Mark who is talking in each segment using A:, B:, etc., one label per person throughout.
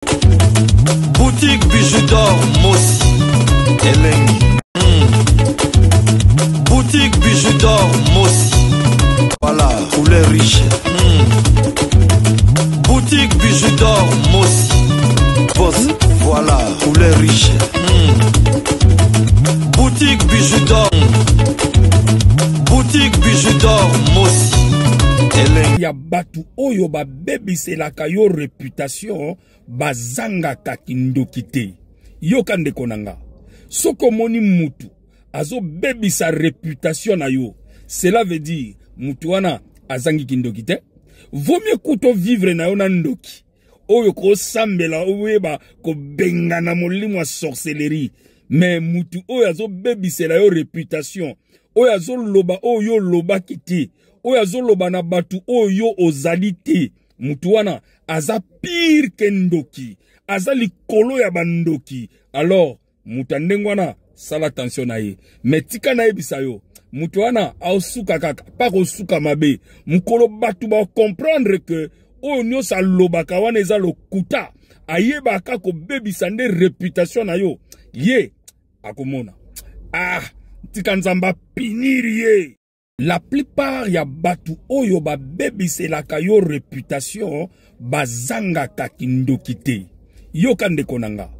A: Boutique Bijou d'or Mossi Elengi. Boutique Bijou d'or Mossi. Voilà, couleur riche. Boutique Bijou d'or Mossi. Voilà, couleur riche. Boutique Bijou d'or. Boutique Bijou d'or Mossi.
B: Ya batu oyo ba baby c'est la kayo réputation bazanga kakindoki te. Yo kande konanga. Soko moni mutu azo baby sa réputation na yo. Cela veut dire mutu wana azangi kindoki te. Vaut mieux kuto vivre na yo na ndoki. Oyo ko sambela oyeba ko benga na molimo wa sorcellerie. Mais mutu oyo azo baby c'est la yo réputation. Oyo azo loba oyo loba kiti. Oyo azoloba na batu oyo ozali te. Mutu wana aza pire ke ndoki. Aza likolo ya bandoki. Alors mutu ndenge wana sala attention na ye. Metika na ye bisayo. Mutu wana aosuka kaka pa kosuka mabe. Mukolo batu ba comprendre que oyo nyonso alobaka wana eza lokuta. Ayebaka ko bebisa nde réputation na yo. Ye akomona. Tika nzamba piniri ye. La plupart ya batu oyo ba baby c'est la kayo réputation bazanga kakindoki te. Yo kande konanga.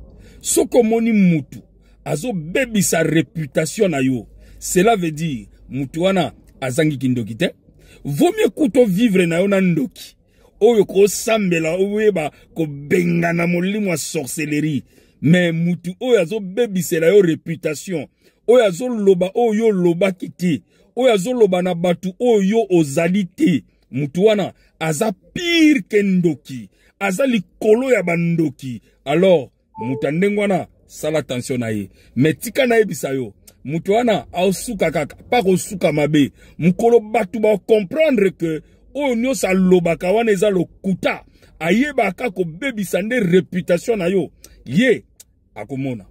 B: Soko moni mutu azo baby sa réputation na yo. Cela veut dire mutu wana azangi kindoki te. Vaut mieux kuto vivre na yo na ndoki. Oyo ko sambela oyeba ko benga na molimo wa sorcellerie. Mais mutu oyo azo baby c'est la yo réputation. Oyo azo loba oyo loba kiti. Oyo azoloba na batu oyo ozali te. Mutu wana aza pire ke ndoki. Aza likolo ya bandoki. Alors mutu ndenge wana sala attention na ye. Metika na ye bisayo. Mutu wana aosuka kaka pa kosuka mabe. Mukolo batu ba comprendre que oyo nyonso alobaka wana eza lokuta. Ayebaka ko bebisa nde réputation na yo. Ye akomona.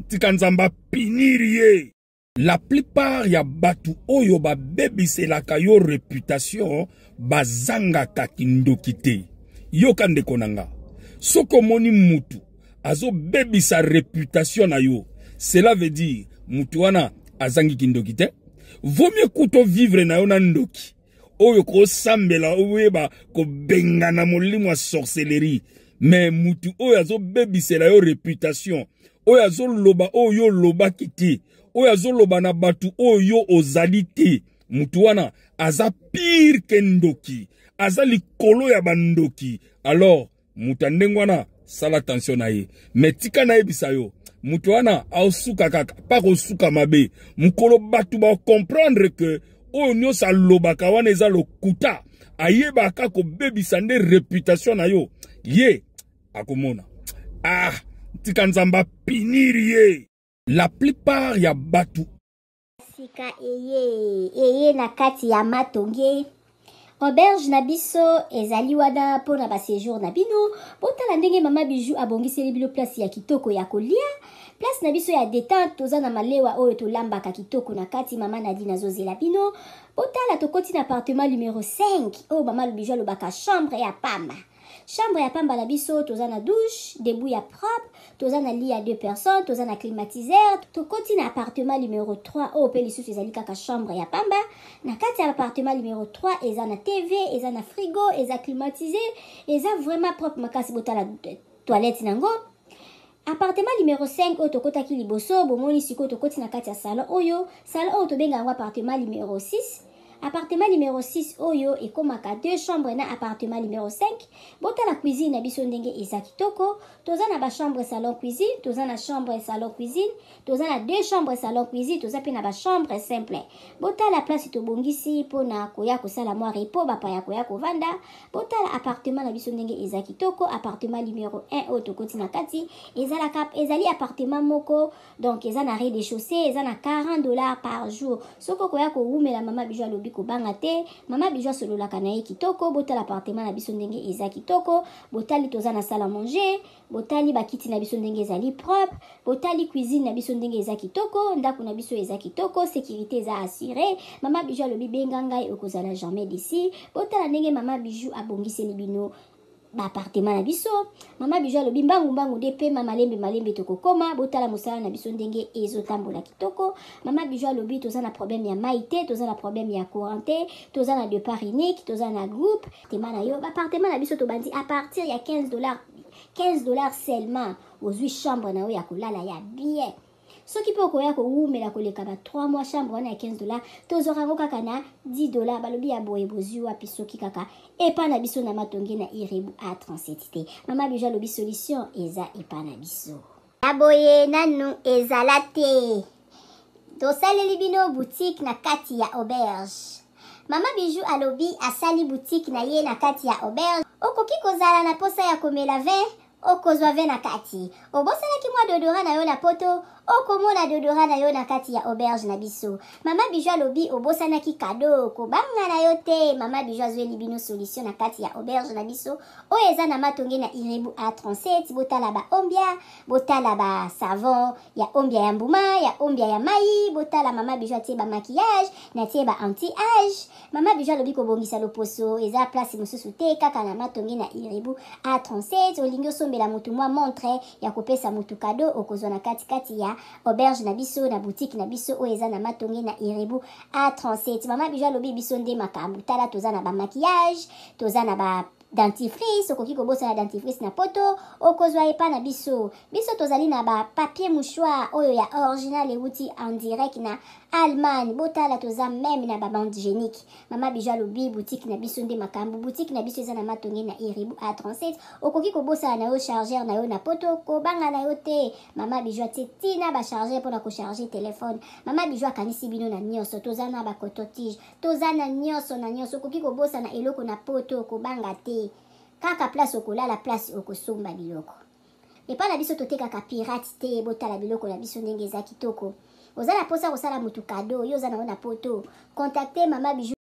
B: Tika nzamba piniri ye. La plupart ya batu oyo ba baby c'est la kayo réputation bazanga kakindoki te. Yo kande konanga. Soko moni mutu azo baby sa réputation na yo. Cela veut dire mutu wana azangi kindoki te. Vaut mieux kuto vivre na yo na ndoki. Oyo ko sambela oyeba ko benga na molimo wa sorcellerie. Mais mutu oyo azo baby c'est la yo réputation. Oyo azo loba oyo loba kiti. Oyo azoloba na batu oyo ozali te. Mutu wana aza pire ke ndoki. Aza likolo ya bandoki. Alors mutu ndenge wana sala attention na ye. Metika na ye bisayo. Mutu wana aosuka kaka pa kosuka mabe. Mukolo batu ba comprendre que oyo nyonso alobaka wana eza lokuta. Ayebaka ko bebisa nde réputation na yo. Ye akomona. Tika nzamba piniri ye. La plupart ya batu
C: sika eye na kati ya matonge auberge na biso ezali wana pona ba séjour na bino botala ndenge mama Bijou abongiseli bilo place ya kitoko ya kolia place na biso ya détente toza na malewa oyo tolambaka kitoko na kati mama Nadine azozela bino botala tokoti na appartement numéro 5 oyo mama Bijou alobaka chambre ya pamba. Chambre ya pamba na biso, toza na douche, debout ya propre, toza na lit à 2 personnes, toza na climatiseur, tokoti na appartement numéro 3, oh pe lisusu ezali kaka chambre ya pamba, na kati ya appartement numéro 3, eza na TV, eza na frigo, eza climatisé, eza vraiment propre makasi botala toilette nango. Appartement numéro 5 oyo tokotaki liboso, bomoni siko tokoti na kati ya salon oyo tobenga yango appartement numéro 6. Appartement numéro 6 oyo ekomaka 2 chambres na appartement numéro 5. Bota la cuisine na biso ndenge eza kitoko. Toza na ba chambre salon cuisine, toza na chambre salon cuisine, toza na 2 chambres salon cuisine, toza pe na ba chambre simple. Bota la place tobongisi pona koya kosala mwa repo ba pa ya koya kovanda. Bota la appartement na biso ndenge eza kitoko, appartement numéro 1 oyo tokoti na kati, ezali appartement moko, donc eza na rez-de-chaussée, eza na $40 par jour. Soko koya ko rumela mama Bijou alobi kobanga te, mama Bijou sololaka na ye kitoko, bota l'appartement na biso ndenge eza kitoko, botali toza na salle à manger, botali bakiti na biso ndenge ezali propre, botali cuisine na biso ndenge eza kitoko, ndako na biso eza kitoko, sécurité eza assurée, mama Bijou alobi benga ngai okozala jamais d'ici, botala ndenge mama Bijou abongiseli bino ba appartement na biso. Mama Bijou alobi mbangu de pe malembe tokokoma botala mosala na biso ndenge ezotambola kitoko. Mama Bijou alobi toza na problème ya maïté, toza na problème ya couranté, toza na départ unique, toza na groupe. Tema na yo ba appartement na biso to bandi à partir ya $15 seulement aux 8 chambres na yo ya kolala ya bien. Soki pe okoya ko umela koleka ba 3 mois chambre na $15 tozorango kaka na $10 balobi ya boye bozwi wapi soki kaka epa na biso na matonge na Irebu A37 te. Mama Bijou alobi solution eza epa na biso. Aboye nanu ezala te. Tosaleli bino boutique na kati ya auberge. Mama Bijou alobi asali boutique na ye na kati ya auberge. Okoki kozala na posa ya komela vin okozwa vin na kati. Obosalaki mwa dodora na yo na poto okomona dodora na yo na kati ya auberge na biso. Mama Bijou alobi obosanaki kado kobanga na yo te. Mama Bijou azweli bino solution na kati ya auberge na biso oyo eza na matonge na Irebu A37. Botala ba ombia, botala ba savon ya ombia ya mbuma, ya ombia ya mai. Botala Mama Bijou atie ba maquillage na tie ba anti-age. Mama Bijou alobi kobongisa loposo eza place mosusu te kaka na matonge na Irebu A37. Olingi osombela mutu mwa montre ya kopesa mutu kado okozwa na kati ya auberge na biso na boutique na biso oyo eza na matonge na Irebu A37. Mama Bijou alobi biso nde makambo tala toza na ba maquillage, toza na ba dentifrice, okoki kobosa na dentifrice na poto okozwa epa na biso. Biso tozali na ba papier mouchoir oyo ya original euti en direct na Allemagne. Botala toza même na ba bande hygiénique. Mama Bijou alobi boutique na biso nde makambo. Boutique na biso eza na matonge na Irebu A37. Okoki kobosa na yo chargeur na yo na poto kobanga na yo te. Mama Bijou atie tina ba chargeur pona ko charger téléphone. Mama Bijou akanisi bino na nyonso. Toza na ba coton-tige, toza na nyonso na nyonso. Okoki kobosa na eloko na poto kobanga te. Kaka place okolala place okosomba biloko. Epa na biso totekaka pirate te. Botala biloko na biso ndenge eza kitoko. Oza na posa kosala mutu kado yo oza na poto. Contactez Mama Bijou